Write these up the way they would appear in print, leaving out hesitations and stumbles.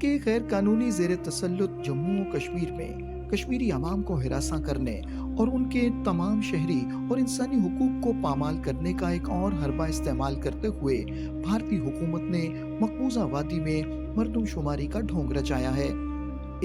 के गैर कानूनी ज़ेर तसल्लुत जम्मू और कश्मीर में कश्मीरी अवाम को हिरासा करने और उनके तमाम शहरी और इंसानी हुकूक को पामाल करने का एक और हरबा इस्तेमाल करते हुए भारतीय हुकूमत ने मकबूजा वादी में मरदमशुमारी का ढोंग रचाया है।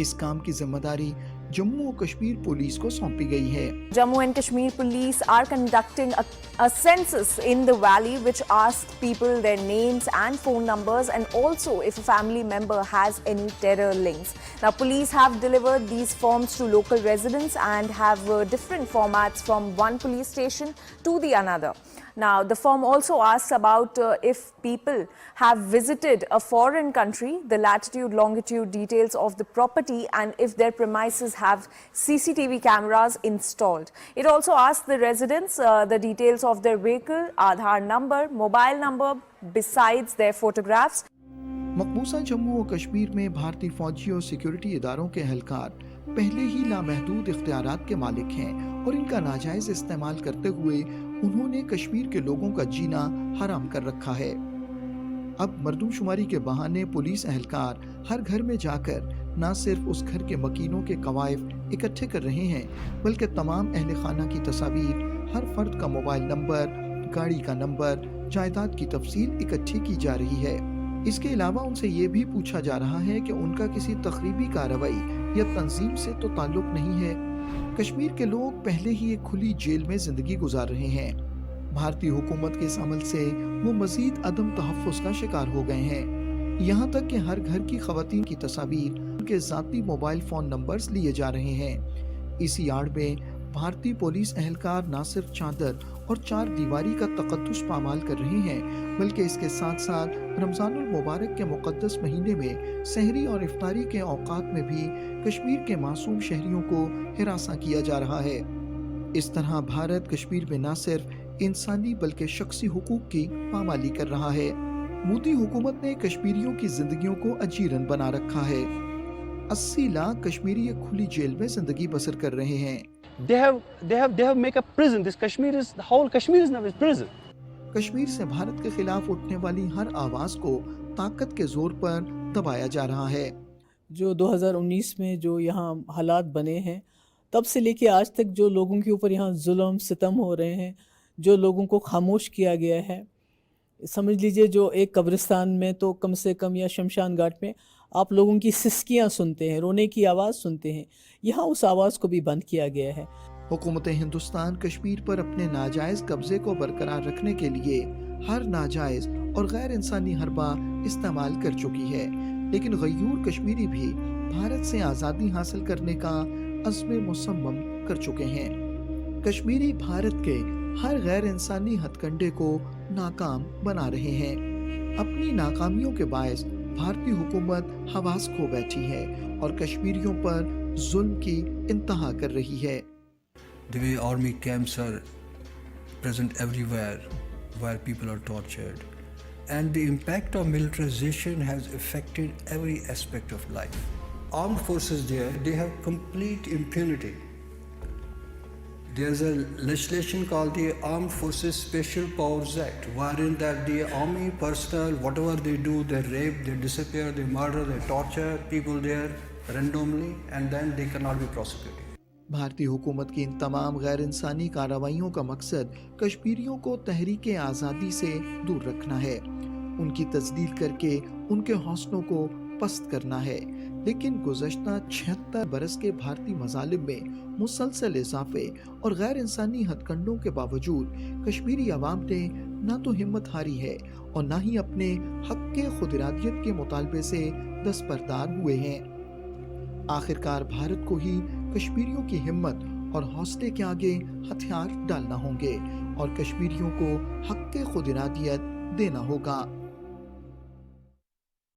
इस काम की जिम्मेदारी जम्मू और कश्मीर पुलिस को सौंपी गई है। Jammu and Kashmir police are conducting a census in the valley which asks people their names and phone numbers, and also if a family member has any terror links. Now police have delivered these forms to local residents and have different formats from one police station to the another. Now the form also asks about if people have visited a foreign country, the latitude, longitude, details of the property, and if their premises have CCTV cameras installed. It also asks the residents the details of their vehicle, Aadhaar number, mobile number, besides their photographs. मकबूजा Jammu और कश्मीर में भारतीय फौजी और security इदारों के एहलकार पहले ही लामहदूद इख्तियारात के मालिक हैं और इनका नाजायज इस्तेमाल करते हुए उन्होंने कश्मीर के लोगों का जीना हराम कर रखा है। अब मरदमशुमारी के बहाने पुलिस एहलकार हर घर में जाकर न सिर्फ उस घर के मकीनों के कवायफ इकट्ठे कर रहे हैं, बल्कि तमाम अहल खाना की तस्वीर, हर फर्द का मोबाइल नंबर, गाड़ी का नंबर, जायदाद की तफसील इकट्ठी की जा रही है। इसके अलावा उनसे ये भी पूछा जा रहा है कि उनका किसी तखरीबी कार्रवाई या तंजीम से तो ताल्लुक नहीं है। कश्मीर के लोग पहले ही एक खुली जेल में जिंदगी गुजार रहे हैं। भारतीय हुकूमत के इस अमल से वो मजीद अदम तहफ़्फ़ुज़ का शिकार हो गए हैं। यहाँ तक कि हर घर की ख़वातीन की तस्वीर, उनके ज़ाती मोबाइल फ़ोन नंबर्स लिए जा रहे हैं। इसी आड़ में भारतीय पुलिस एहलकार न सिर्फ चादर और चार दीवारी का तक़द्दुस पामाल कर रहे हैं, बल्कि इसके साथ साथ रमज़ानुल मुबारक के मुक़द्दस महीने में सहरी और इफ्तारी के औक़ात में भी कश्मीर के मासूम शहरियों को हिरासा किया जा रहा है। इस तरह भारत कश्मीर में न सिर्फ इंसानी बल्कि शख्सी हुकूक की पामाली कर रहा है। मोदी हुकूमत ने कश्मीरियों की जिंदगियों को अजीरन बना रखा है। 80 लाख कश्मीरी एक खुली जेल में जिंदगी बसर कर रहे हैं। They have make a prison. The whole Kashmir is now a prison. Kashmir से भारत के खिलाफ उठने वाली हर आवाज को ताकत के जोर पर दबाया जा रहा है। जो 2019 में जो यहाँ हालात बने हैं, तब से लेके आज तक जो लोगों के ऊपर यहाँ जुल्म सितम हो रहे हैं, जो लोगों को खामोश किया गया है, समझ लीजिए जो एक कब्रिस्तान में तो कम से कम या शमशान घाट में आप लोगों की सिसकियाँ सुनते हैं, रोने की आवाज़ सुनते हैं, यहाँ उस आवाज़ को भी बंद किया गया है। हुकूमत हिंदुस्तान कश्मीर पर अपने नाजायज कब्जे को बरकरार रखने के लिए हर नाजायज और गैर इंसानी हरबा इस्तेमाल कर चुकी है, लेकिन गयूर कश्मीरी भी भारत से आज़ादी हासिल करने का अज़्म मुसम्मम कर चुके हैं। कश्मीरी भारत के हर गैर इंसानी हथकंडे को नाकाम बना रहे हैं। अपनी नाकामियों के बायस भारतीय हुकूमत हवास खो बैठी है और कश्मीरियों पर जुल्म की इंतहा कर रही है। The way army camps are present everywhere where people are tortured, and the impact of militarization has affected every aspect of life. Armed forces there, they have complete impunity. There's a legislation called the Armed Forces Special Powers Act, wherein that the army personnel, whatever they do, they rape, they disappear, they murder, they torture people there randomly, and then they cannot be prosecuted. भारतीय हुकूमत की इन तमाम गैर इंसानी कार्रवाइयों का मकसद कश्मीरियों को तहरीक आज़ादी से दूर रखना है, उनकी तजदीद करके उनके हौसलों को पस्त करना है। लेकिन गुज़श्ता 76 बरस के भारतीय मज़ालिम में मुसलसल इजाफे और गैर इंसानी हथकंडों के बावजूद कश्मीरी अवाम ने न तो हिम्मत हारी है और न ही अपने हक के खुदइरादियत के मुतालबे से दस्तबरदार हुए हैं। आखिरकार भारत को ही कश्मीरियों की हिम्मत और हौसले के आगे हथियार डालना होंगे और कश्मीरियों को हक के खुदइरादियत देना होगा।